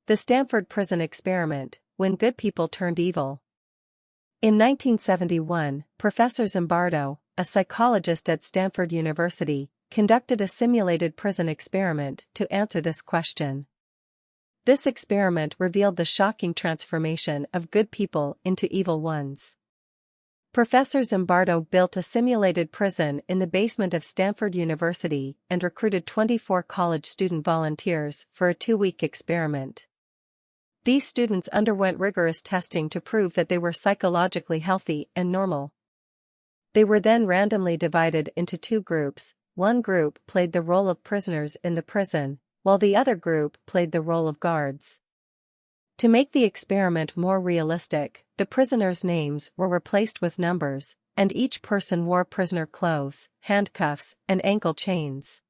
The Stanford Prison Experiment, when good people turned evil. In 1971, Professor Zimbardo, a psychologist at Stanford University, conducted a simulated prison experiment to answer this question. This experiment revealed the shocking transformation of good people into evil ones. Professor Zimbardo built a simulated prison in the basement of Stanford University and recruited 24 college student volunteers for a 2-week experiment. These students underwent rigorous testing to prove that they were psychologically healthy and normal. They were then randomly divided into 2 groups. One group played the role of prisoners in the prison, while the other group played the role of guards. To make the experiment more realistic, the prisoners' names were replaced with numbers, and each person wore prisoner clothes, handcuffs, and ankle chains.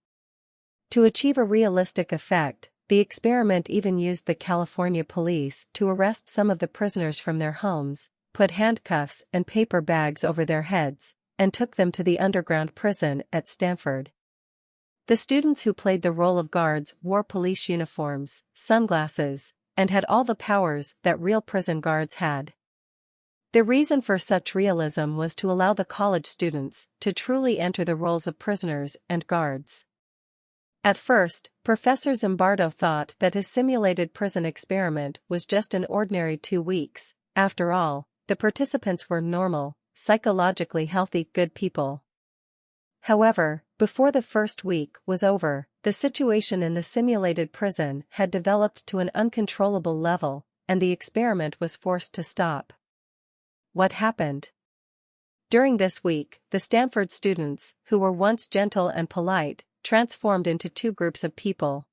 To achieve a realistic effect, the experiment even used the California police to arrest some of the prisoners from their homes, put handcuffs and paper bags over their heads, and took them to the underground prison at Stanford. The students who played the role of guards wore police uniforms, sunglasses, and had all the powers that real prison guards had. The reason for such realism was to allow the college students to truly enter the roles of prisoners and guards. At first, Professor Zimbardo thought that his simulated prison experiment was just an ordinary 2 weeks. After all, the participants were normal, psychologically healthy good people. However, before the first week was over, the situation in the simulated prison had developed to an uncontrollable level, and the experiment was forced to stop. What happened? During this week, the Stanford students, who were once gentle and polite, transformed into 2 groups of people.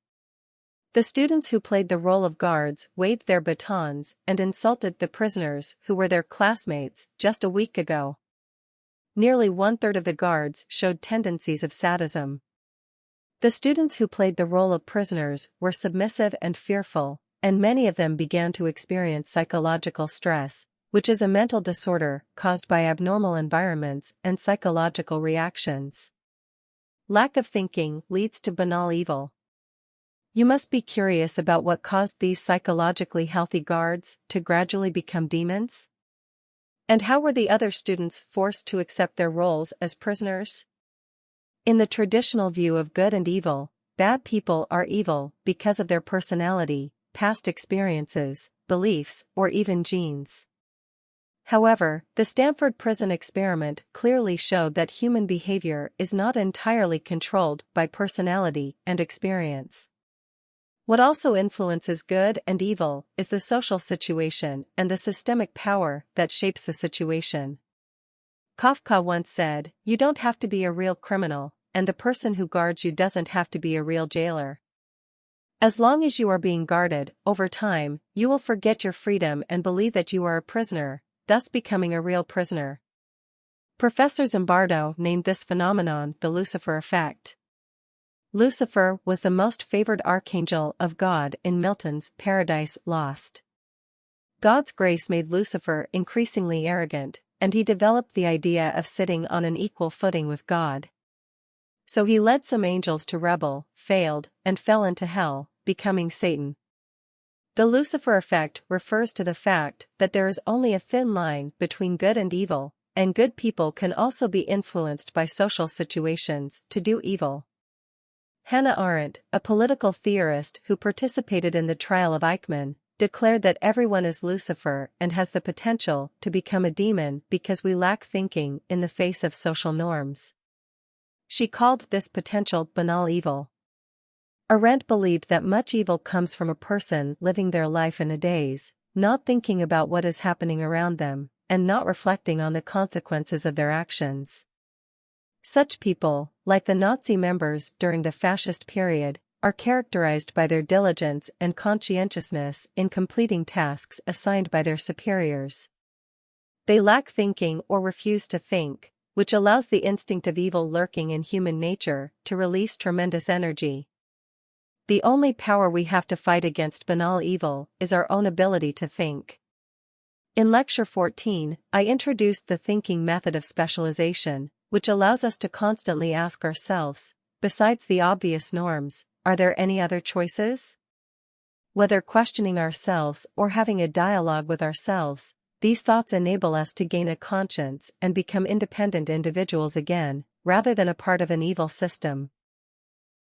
The students who played the role of guards waved their batons and insulted the prisoners who were their classmates just a week ago. Nearly 1/3 of the guards showed tendencies of sadism. The students who played the role of prisoners were submissive and fearful, and many of them began to experience psychological stress, which is a mental disorder caused by abnormal environments and psychological reactions. Lack of thinking leads to banal evil. You must be curious about what caused these psychologically healthy guards to gradually become demons? And how were the other students forced to accept their roles as prisoners? In the traditional view of good and evil, bad people are evil because of their personality, past experiences, beliefs, or even genes. However, the Stanford prison experiment clearly showed that human behavior is not entirely controlled by personality and experience. What also influences good and evil is the social situation and the systemic power that shapes the situation. Kafka once said, "You don't have to be a real criminal, and the person who guards you doesn't have to be a real jailer." As long as you are being guarded, over time, you will forget your freedom and believe that you are a prisoner, thus becoming a real prisoner. Professor Zimbardo named this phenomenon the Lucifer Effect. Lucifer was the most favored archangel of God in Milton's Paradise Lost. God's grace made Lucifer increasingly arrogant, and he developed the idea of sitting on an equal footing with God. So he led some angels to rebel, failed, and fell into hell, becoming Satan. The Lucifer effect refers to the fact that there is only a thin line between good and evil, and good people can also be influenced by social situations to do evil. Hannah Arendt, a political theorist who participated in the trial of Eichmann, declared that everyone is Lucifer and has the potential to become a demon because we lack thinking in the face of social norms. She called this potential banal evil. Arendt believed that much evil comes from a person living their life in a daze, not thinking about what is happening around them, and not reflecting on the consequences of their actions. Such people, like the Nazi members during the fascist period, are characterized by their diligence and conscientiousness in completing tasks assigned by their superiors. They lack thinking or refuse to think, which allows the instinct of evil lurking in human nature to release tremendous energy. The only power we have to fight against banal evil is our own ability to think. In Lecture 14, I introduced the thinking method of specialization, which allows us to constantly ask ourselves, besides the obvious norms, are there any other choices? Whether questioning ourselves or having a dialogue with ourselves, these thoughts enable us to gain a conscience and become independent individuals again, rather than a part of an evil system.